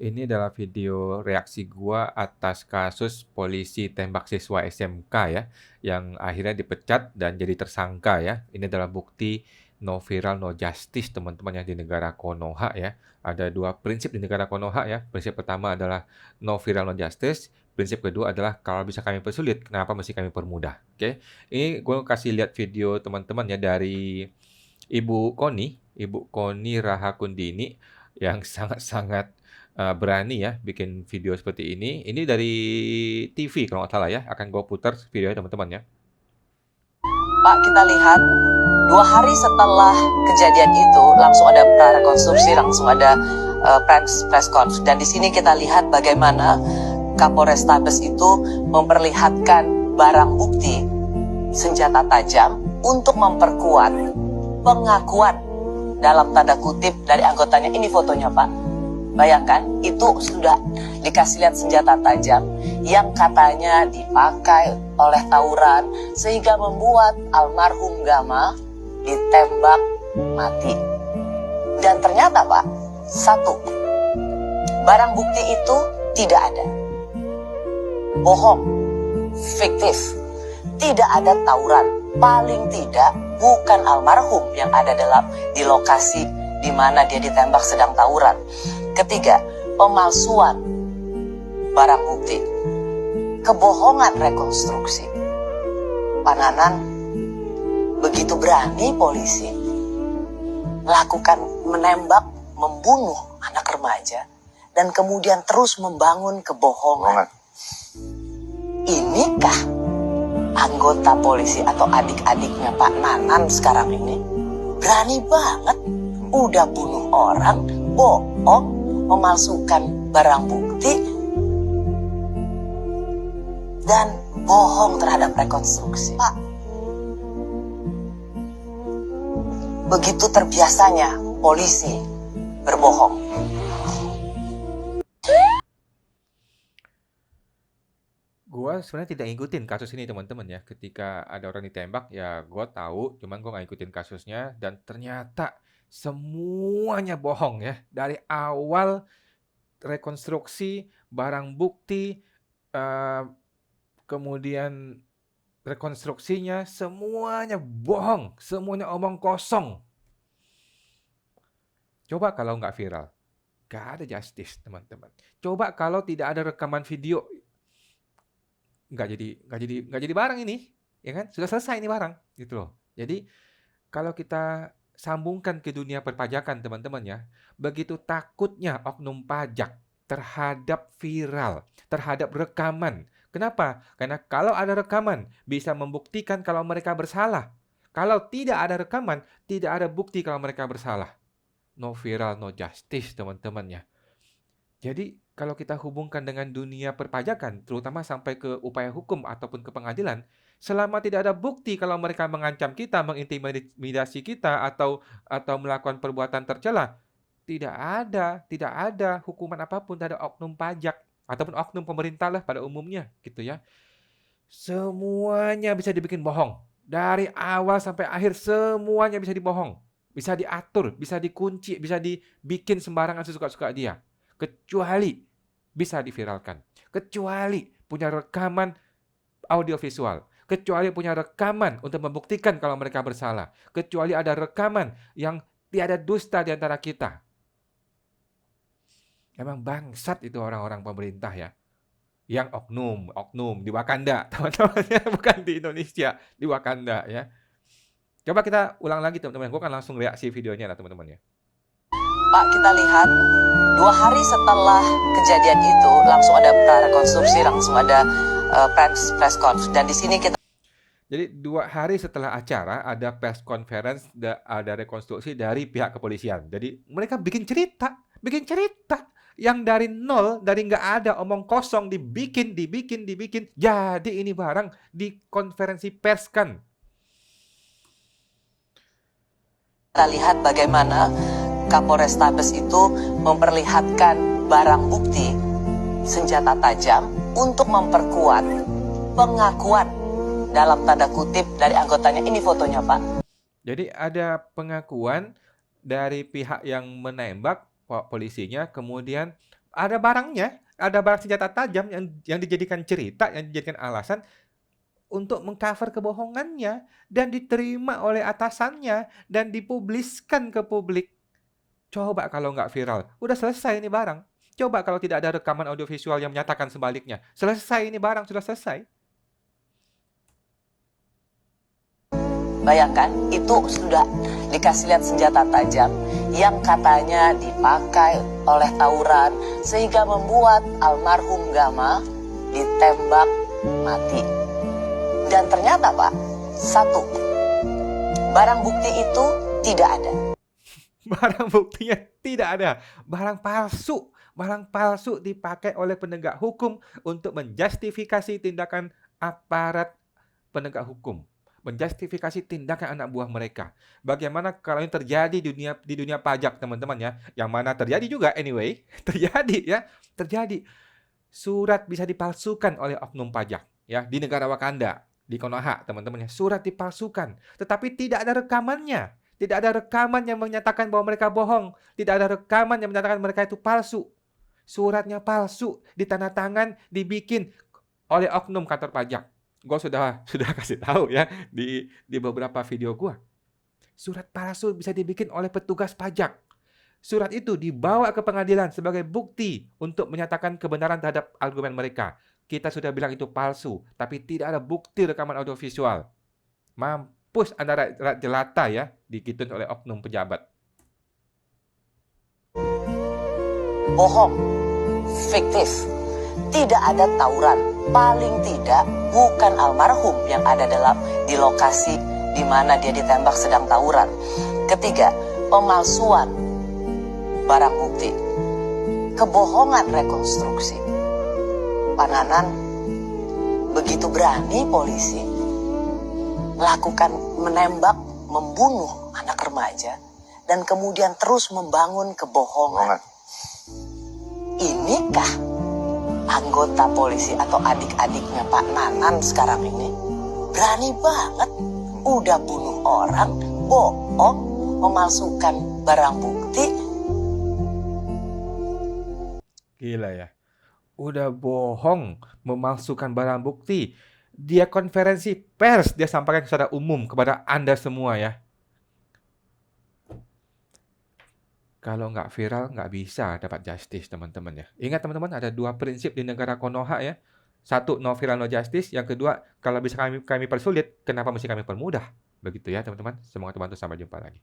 Ini adalah video reaksi gua atas kasus polisi tembak siswa SMK ya, yang akhirnya dipecat dan jadi tersangka ya. Ini adalah bukti no viral, no justice teman-teman yang di negara Konoha ya. Ada dua prinsip di negara Konoha ya. Prinsip pertama adalah no viral, no justice. Prinsip kedua adalah kalau bisa kami persulit, kenapa mesti kami permudah? Oke, ini gue kasih lihat video teman-teman ya dari Ibu Koni Rahakundini yang sangat-sangat berani ya bikin video seperti ini. Ini dari TV kalau nggak salah ya. Akan gue putar videonya teman-teman ya. Pak, kita lihat 2 hari setelah kejadian itu langsung ada prarekonstruksi, langsung ada press conference. Dan di sini kita lihat bagaimana Kapolrestabes itu memperlihatkan barang bukti senjata tajam untuk memperkuat pengakuan dalam tanda kutip dari anggotanya. Ini fotonya, Pak. Bayangkan, itu sudah dikasih lihat senjata tajam yang katanya dipakai oleh tawuran sehingga membuat almarhum Gama ditembak mati. Dan ternyata, Pak, satu, barang bukti itu tidak ada. Bohong, fiktif, tidak ada tawuran. Paling tidak bukan almarhum yang ada di lokasi di mana dia ditembak sedang tawuran. Ketiga, pemalsuan barang bukti, kebohongan rekonstruksi. Pak Nanan, begitu berani polisi melakukan menembak, membunuh anak remaja, dan kemudian terus membangun kebohongan. Inikah anggota polisi atau adik-adiknya Pak Nanan sekarang ini? Berani banget, udah bunuh orang, bohong, memalsukan barang bukti, dan bohong terhadap rekonstruksi. Pak, begitu terbiasanya polisi berbohong. Gua sebenarnya tidak ngikutin kasus ini teman-teman ya. Ketika ada orang ditembak ya gua tahu, cuman gua nggak ngikutin kasusnya dan ternyata semuanya bohong ya. Dari awal rekonstruksi, barang bukti, eh, kemudian rekonstruksinya semuanya bohong, semuanya omong kosong. Coba kalau nggak viral, nggak ada justice teman-teman. Coba kalau tidak ada rekaman video, nggak jadi barang ini, ya kan? Sudah selesai ini barang, gitu loh. Jadi kalau kita sambungkan ke dunia perpajakan teman-teman ya, begitu takutnya oknum pajak terhadap viral, terhadap rekaman. Kenapa? Karena kalau ada rekaman bisa membuktikan kalau mereka bersalah. Kalau tidak ada rekaman, tidak ada bukti kalau mereka bersalah. No viral, no justice teman-teman ya. Jadi kalau kita hubungkan dengan dunia perpajakan, terutama sampai ke upaya hukum ataupun ke pengadilan, selama tidak ada bukti kalau mereka mengancam kita, mengintimidasi kita atau melakukan perbuatan tercela, tidak ada hukuman apapun terhadap oknum pajak ataupun oknum pemerintah lah pada umumnya gitu ya. Semuanya bisa dibikin bohong. Dari awal sampai akhir semuanya bisa dibohong. Bisa diatur, bisa dikunci, bisa dibikin sembarangan sesuka-suka dia. Kecuali bisa diviralkan. Kecuali punya rekaman audiovisual. Kecuali punya rekaman untuk membuktikan kalau mereka bersalah. Kecuali ada rekaman yang tiada dusta di antara kita. Emang bangsat itu orang-orang pemerintah ya. Yang oknum di Wakanda, teman-teman, bukan di Indonesia, di Wakanda ya. Coba kita ulang lagi teman-teman, gue kan langsung reaksi videonya lah teman-teman ya. Pak, kita lihat 2 hari setelah kejadian itu langsung ada prarekonstruksi, langsung ada press conference. Dan di sini kita Jadi 2 hari setelah acara ada press conference, ada rekonstruksi dari pihak kepolisian. Jadi mereka bikin cerita yang dari nol, dari nggak ada, omong kosong, dibikin. Jadi ini barang dikonferensi perskan. kita lihat bagaimana Kapolrestabes itu memperlihatkan barang bukti senjata tajam untuk memperkuat pengakuan dalam tanda kutip dari anggotanya. Ini fotonya, Pak. Jadi ada pengakuan dari pihak yang menembak polisinya, kemudian ada barangnya, ada barang senjata tajam yang dijadikan cerita, yang dijadikan alasan untuk meng-cover kebohongannya dan diterima oleh atasannya dan dipubliskan ke publik. Coba kalau nggak viral, udah selesai ini barang. Coba kalau tidak ada rekaman audiovisual yang menyatakan sebaliknya. Selesai ini barang, sudah selesai. Bayangkan, itu sudah dikasih lihat senjata tajam yang katanya dipakai oleh tawuran sehingga membuat almarhum Gama ditembak mati. Dan ternyata Pak, satu, barang bukti itu tidak ada. Barang buktinya tidak ada. Barang palsu. Barang palsu dipakai oleh penegak hukum untuk menjustifikasi tindakan aparat penegak hukum. Menjustifikasi tindakan anak buah mereka. Bagaimana kalau ini terjadi di dunia pajak, teman-teman ya. Yang mana terjadi juga anyway. Terjadi ya. Terjadi. Surat bisa dipalsukan oleh oknum pajak. Ya, di negara Wakanda. Di Konoha, teman-teman ya. Surat dipalsukan. Tetapi tidak ada rekamannya. Tidak ada rekaman yang menyatakan bahwa mereka bohong. Tidak ada rekaman yang menyatakan mereka itu palsu. Suratnya palsu, ditandatangan, dibikin oleh oknum kantor pajak. Gue sudah kasih tahu ya di beberapa video gue. Surat palsu bisa dibikin oleh petugas pajak. Surat itu dibawa ke pengadilan sebagai bukti untuk menyatakan kebenaran terhadap argumen mereka. Kita sudah bilang itu palsu, tapi tidak ada bukti rekaman audiovisual. Mampus Anda rakyat jelata ya, digituin oleh oknum pejabat. Bohong, fiktif, tidak ada tawuran. Paling tidak bukan almarhum yang ada di lokasi di mana dia ditembak sedang tawuran. Ketiga, pemalsuan barang bukti, kebohongan rekonstruksi. Pak Nanan, begitu berani polisi melakukan menembak, membunuh anak remaja dan kemudian terus membangun kebohongan. Inikah anggota polisi atau adik-adiknya Pak Nanan sekarang ini? Berani banget, udah bunuh orang, bohong, memalsukan barang bukti. Gila ya. Udah bohong, memalsukan barang bukti. Dia konferensi pers, dia sampaikan secara umum kepada Anda semua ya. Kalau nggak viral, nggak bisa dapat justice, teman-teman ya. Ingat teman-teman, ada dua prinsip di negara Konoha ya. Satu, no viral, no justice. Yang kedua, kalau bisa kami persulit, kenapa mesti kami permudah? Begitu ya teman-teman. Semoga teman-teman sampai jumpa lagi.